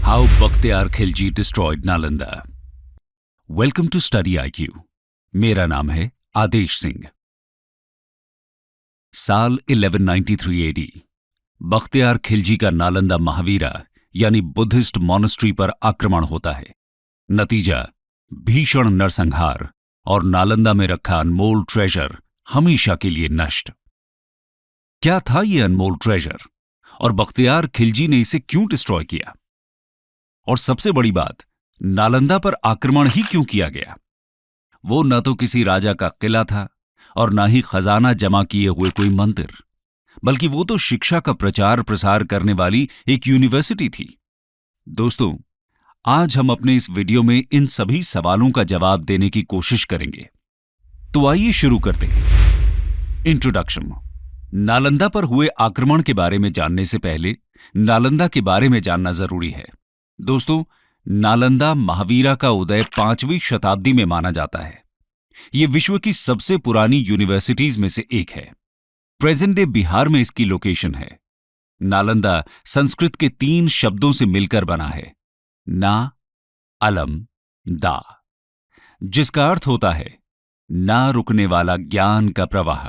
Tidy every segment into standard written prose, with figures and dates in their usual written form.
How Bakhtiar Khilji destroyed Nalanda. Welcome to Study IQ. मेरा नाम है आदेश सिंह। साल 1193 एडी बख्तियार खिलजी का नालंदा महावीरा यानी बुद्धिस्ट मॉनेस्ट्री पर आक्रमण होता है। नतीजा भीषण नरसंहार और नालंदा में रखा अनमोल ट्रेजर हमेशा के लिए नष्ट। क्या था यह अनमोल ट्रेजर और बख्तियार खिलजी ने इसे क्यों डिस्ट्रॉय किया? और सबसे बड़ी बात, नालंदा पर आक्रमण ही क्यों किया गया? वो न तो किसी राजा का किला था और न ही खजाना जमा किए हुए कोई मंदिर, बल्कि वो तो शिक्षा का प्रचार प्रसार करने वाली एक यूनिवर्सिटी थी। दोस्तों, आज हम अपने इस वीडियो में इन सभी सवालों का जवाब देने की कोशिश करेंगे। तो आइए शुरू करते हैं। इंट्रोडक्शन। नालंदा पर हुए आक्रमण के बारे में जानने से पहले नालंदा के बारे में जानना जरूरी है। दोस्तों, नालंदा महावीरा का उदय 5वीं शताब्दी में माना जाता है। यह विश्व की सबसे पुरानी यूनिवर्सिटीज में से एक है। प्रेजेंट डे बिहार में इसकी लोकेशन है। नालंदा संस्कृत के 3 शब्दों से मिलकर बना है, ना, अलम, दा, जिसका अर्थ होता है ना रुकने वाला ज्ञान का प्रवाह।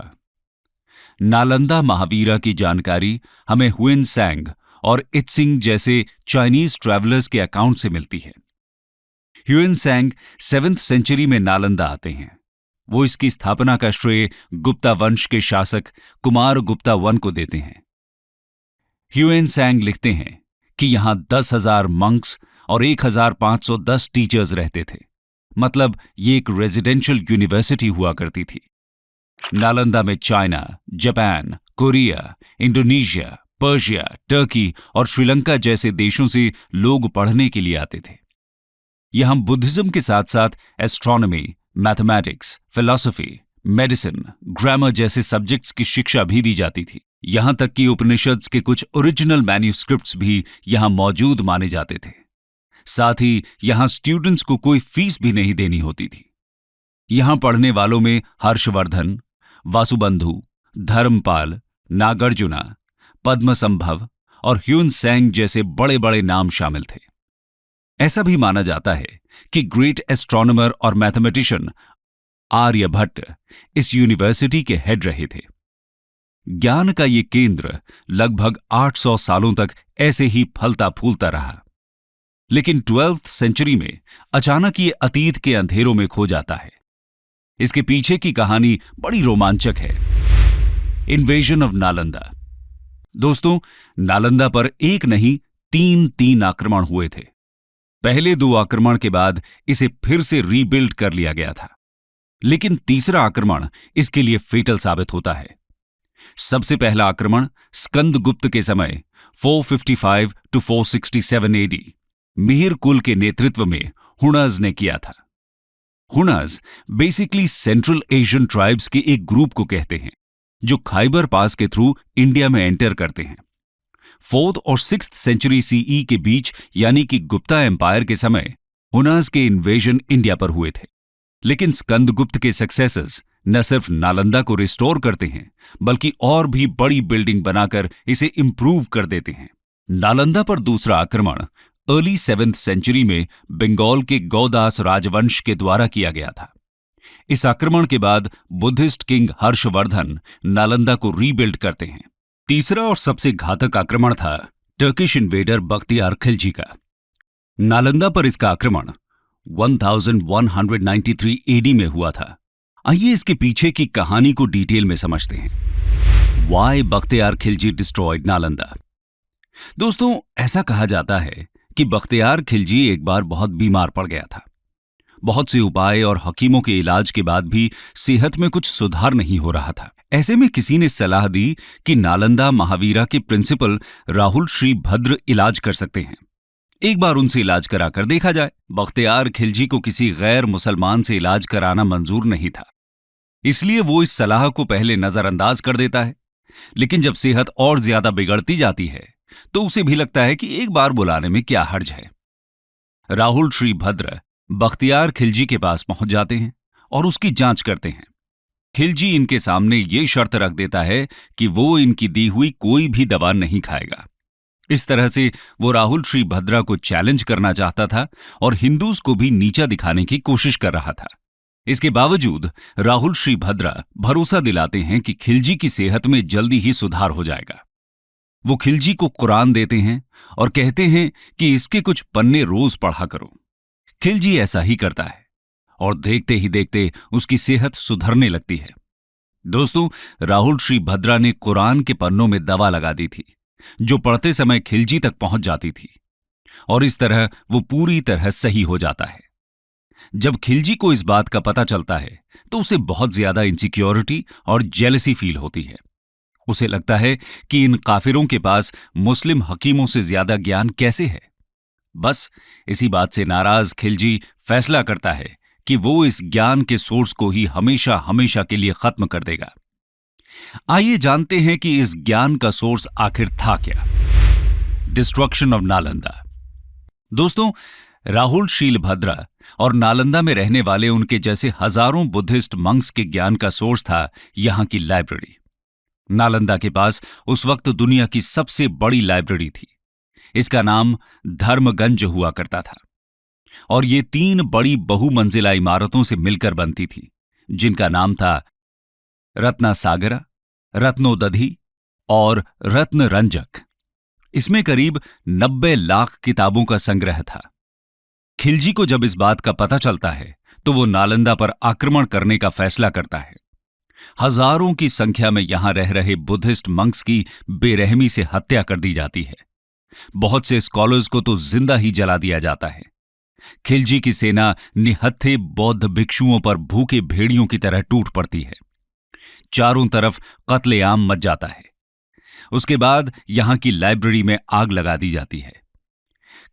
नालंदा महावीरा की जानकारी हमें हुएन सैंग और इत्सिंग जैसे चाइनीज ट्रैवलर्स के अकाउंट से मिलती है। ह्यूएन सैंग 7th सेंचुरी में नालंदा आते हैं। वो इसकी स्थापना का श्रेय गुप्ता वंश के शासक कुमार गुप्ता वन को देते हैं। ह्यूएन सैंग लिखते हैं कि यहां 10,000 मंक्स और 1,510 टीचर्स रहते थे। मतलब ये एक रेजिडेंशियल यूनिवर्सिटी हुआ करती थी। नालंदा में China, Japan, Korea, Indonesia, Persia, Turkey और श्रीलंका जैसे देशों से लोग पढ़ने के लिए आते थे। यहां बुद्धिज्म के साथ साथ astronomy, mathematics, philosophy, medicine, grammar जैसे सब्जेक्ट्स की शिक्षा भी दी जाती थी। यहां तक कि उपनिषद्स के कुछ ओरिजिनल मैन्युस्क्रिप्ट्स भी यहां मौजूद माने जाते थे। साथ ही यहां स्टूडेंट्स को कोई फीस भी नहीं देनी होती थी। यहां पढ़ने वालों में हर्षवर्धन, वासुबंधु, धर्मपाल, नागार्जुना, पद्मसंभव और ह्यूएन सैंग जैसे बड़े बड़े नाम शामिल थे। ऐसा भी माना जाता है कि ग्रेट एस्ट्रोनॉमर और मैथमेटिशियन आर्यभट्ट इस यूनिवर्सिटी के हेड रहे थे। ज्ञान का ये केंद्र लगभग 800 सालों तक ऐसे ही फलता फूलता रहा। लेकिन 12th सेंचुरी में अचानक ये अतीत के अंधेरों में खो जाता है। इसके पीछे की कहानी बड़ी रोमांचक है। Invasion of Nalanda. दोस्तों, नालंदा पर एक नहीं 3 आक्रमण हुए थे। पहले 2 आक्रमण के बाद इसे फिर से रीबिल्ड कर लिया गया था, लेकिन तीसरा आक्रमण इसके लिए फेटल साबित होता है। सबसे पहला आक्रमण स्कंदगुप्त के समय 455 to 467 एडी मिहिर कुल के नेतृत्व में हुनर्स ने किया था। हुनर्स बेसिकली सेंट्रल एशियन ट्राइब्स के एक ग्रुप को कहते हैं जो खाइबर पास के थ्रू इंडिया में एंटर करते हैं। 4th और 6th सेंचुरी सीई के बीच यानी कि गुप्ता एम्पायर के समय हुनर्स के इन्वेजन इंडिया पर हुए थे। लेकिन स्कंदगुप्त के सक्सेसर्स न सिर्फ नालंदा को रिस्टोर करते हैं, बल्कि और भी बड़ी बिल्डिंग बनाकर इसे इंप्रूव कर देते हैं। नालंदा पर दूसरा आक्रमण अर्ली 7th सेंचुरी में बंगाल के गौदास राजवंश के द्वारा किया गया था। इस आक्रमण के बाद बुद्धिस्ट किंग हर्षवर्धन नालंदा को रीबिल्ड करते हैं। तीसरा और सबसे घातक आक्रमण था टर्किश इन्वेडर बख्तियार खिलजी का। नालंदा पर इसका आक्रमण 1193 एडी में हुआ था। आइए इसके पीछे की कहानी को डिटेल में समझते हैं। Why Bakhtiyar Khilji destroyed Nalanda. दोस्तों, ऐसा कहा जाता है कि बख्तियार खिलजी एक बार बहुत बीमार पड़ गया था। बहुत से उपाय और हकीमों के इलाज के बाद भी सेहत में कुछ सुधार नहीं हो रहा था। ऐसे में किसी ने सलाह दी कि नालंदा महावीरा के प्रिंसिपल राहुल श्री भद्र इलाज कर सकते हैं। एक बार उनसे इलाज कराकर देखा जाए। बख्तियार खिलजी को किसी गैर मुसलमान से इलाज कराना मंजूर नहीं था, इसलिए वो इस सलाह को पहले नजरअंदाज कर देता है। लेकिन जब सेहत और ज्यादा बिगड़ती जाती है तो उसे भी लगता है कि एक बार बुलाने में क्या हर्ज है। राहुल श्री भद्र बख्तियार खिलजी के पास पहुंच जाते हैं और उसकी जांच करते हैं। खिलजी इनके सामने ये शर्त रख देता है कि वो इनकी दी हुई कोई भी दवा नहीं खाएगा। इस तरह से वो राहुल श्री भद्रा को चैलेंज करना चाहता था और हिंदूज को भी नीचा दिखाने की कोशिश कर रहा था। इसके बावजूद राहुल श्री भद्रा भरोसा दिलाते हैं कि खिलजी की सेहत में जल्दी ही सुधार हो जाएगा। वो खिलजी को कुरान देते हैं और कहते हैं कि इसके कुछ पन्ने रोज पढ़ा करो। खिलजी ऐसा ही करता है और देखते ही देखते उसकी सेहत सुधरने लगती है। दोस्तों, राहुल श्री भद्रा ने कुरान के पन्नों में दवा लगा दी थी, जो पढ़ते समय खिलजी तक पहुंच जाती थी और इस तरह वो पूरी तरह सही हो जाता है। जब खिलजी को इस बात का पता चलता है तो उसे बहुत ज्यादा इनसिक्योरिटी और जेलसी फील होती है। उसे लगता है कि इन काफिरों के पास मुस्लिम हकीमों से ज्यादा ज्ञान कैसे है। बस इसी बात से नाराज खिलजी फैसला करता है कि वो इस ज्ञान के सोर्स को ही हमेशा हमेशा के लिए खत्म कर देगा। आइए जानते हैं कि इस ज्ञान का सोर्स आखिर था क्या। Destruction of Nalanda. दोस्तों, राहुल शील भद्रा और नालंदा में रहने वाले उनके जैसे हजारों बुद्धिस्ट मंक्स के ज्ञान का सोर्स था यहां की लाइब्रेरी। नालंदा के पास उस वक्त दुनिया की सबसे बड़ी लाइब्रेरी थी। इसका नाम धर्मगंज हुआ करता था और ये 3 बड़ी बहुमंजिला इमारतों से मिलकर बनती थी, जिनका नाम था रत्नासागरा, रत्नोदधि और रत्नरंजक। इसमें करीब 90 लाख किताबों का संग्रह था। खिलजी को जब इस बात का पता चलता है तो वो नालंदा पर आक्रमण करने का फैसला करता है। हजारों की संख्या में यहां रह रहे बुद्धिस्ट मंक्स की बेरहमी से हत्या कर दी जाती है। बहुत से स्कॉलर्स को तो जिंदा ही जला दिया जाता है। खिलजी की सेना निहत्थे बौद्ध भिक्षुओं पर भूखे भेड़ियों की तरह टूट पड़ती है। चारों तरफ कत्लेआम मच जाता है। उसके बाद यहां की लाइब्रेरी में आग लगा दी जाती है।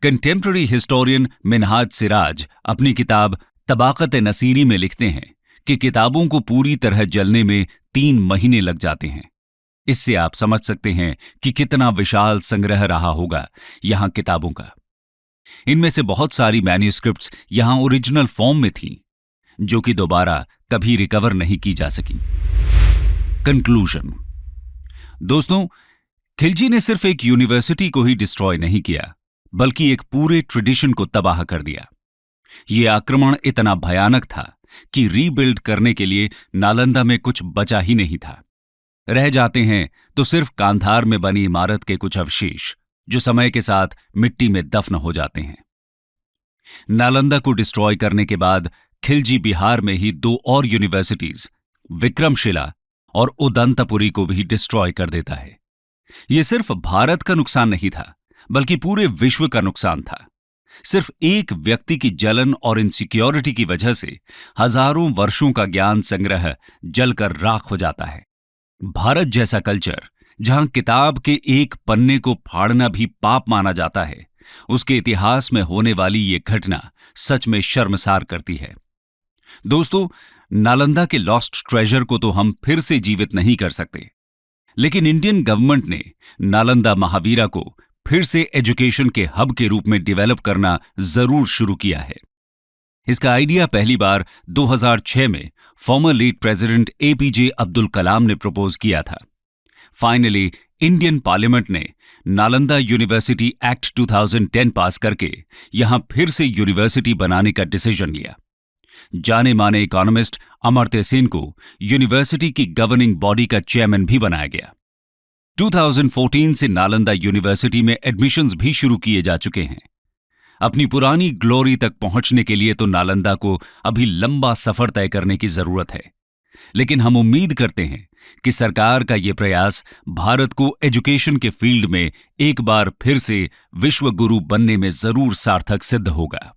कंटेम्पररी हिस्टोरियन मिनहाज सिराज अपनी किताब तबाकत नसीरी में लिखते हैं कि किताबों को पूरी तरह जलने में 3 महीने लग जाते हैं। इससे आप समझ सकते हैं कि कितना विशाल संग्रह रहा होगा यहां किताबों का। इनमें से बहुत सारी मैन्युस्क्रिप्ट्स यहां ओरिजिनल फॉर्म में थीं, जो कि दोबारा कभी रिकवर नहीं की जा सकी। कंक्लूजन। दोस्तों, खिलजी ने सिर्फ एक यूनिवर्सिटी को ही डिस्ट्रॉय नहीं किया, बल्कि एक पूरे ट्रेडिशन को तबाह कर दिया। यह आक्रमण इतना भयानक था कि रीबिल्ड करने के लिए नालंदा में कुछ बचा ही नहीं था। रह जाते हैं तो सिर्फ कांधार में बनी इमारत के कुछ अवशेष, जो समय के साथ मिट्टी में दफन हो जाते हैं। नालंदा को डिस्ट्रॉय करने के बाद खिलजी बिहार में ही 2 और यूनिवर्सिटीज, विक्रमशिला और उदंतपुरी को भी डिस्ट्रॉय कर देता है। यह सिर्फ भारत का नुकसान नहीं था, बल्कि पूरे विश्व का नुकसान था। सिर्फ एक व्यक्ति की जलन और इनसिक्योरिटी की वजह से हजारों वर्षों का ज्ञान संग्रह जलकर राख हो जाता है। भारत जैसा कल्चर, जहां किताब के एक पन्ने को फाड़ना भी पाप माना जाता है, उसके इतिहास में होने वाली ये घटना सच में शर्मसार करती है। दोस्तों, नालंदा के लॉस्ट ट्रेजर को तो हम फिर से जीवित नहीं कर सकते, लेकिन इंडियन गवर्नमेंट ने नालंदा महावीरा को फिर से एजुकेशन के हब के रूप में डेवलप करना जरूर शुरू किया है। इसका आइडिया पहली बार 2006 में former late president APJ Abdul Kalam ने प्रपोज किया था। फाइनली इंडियन पार्लियामेंट ने नालंदा यूनिवर्सिटी एक्ट 2010 पास करके यहां फिर से यूनिवर्सिटी बनाने का डिसीजन लिया। जाने माने इकोनॉमिस्ट अमर्त्य सेन को यूनिवर्सिटी की गवर्निंग बॉडी का चेयरमैन भी बनाया गया। 2014 से नालंदा यूनिवर्सिटी में एडमिशंस भी शुरू किए जा चुके हैं। अपनी पुरानी ग्लोरी तक पहुंचने के लिए तो नालंदा को अभी लंबा सफर तय करने की जरूरत है, लेकिन हम उम्मीद करते हैं कि सरकार का यह प्रयास भारत को एजुकेशन के फील्ड में एक बार फिर से विश्व गुरु बनने में जरूर सार्थक सिद्ध होगा।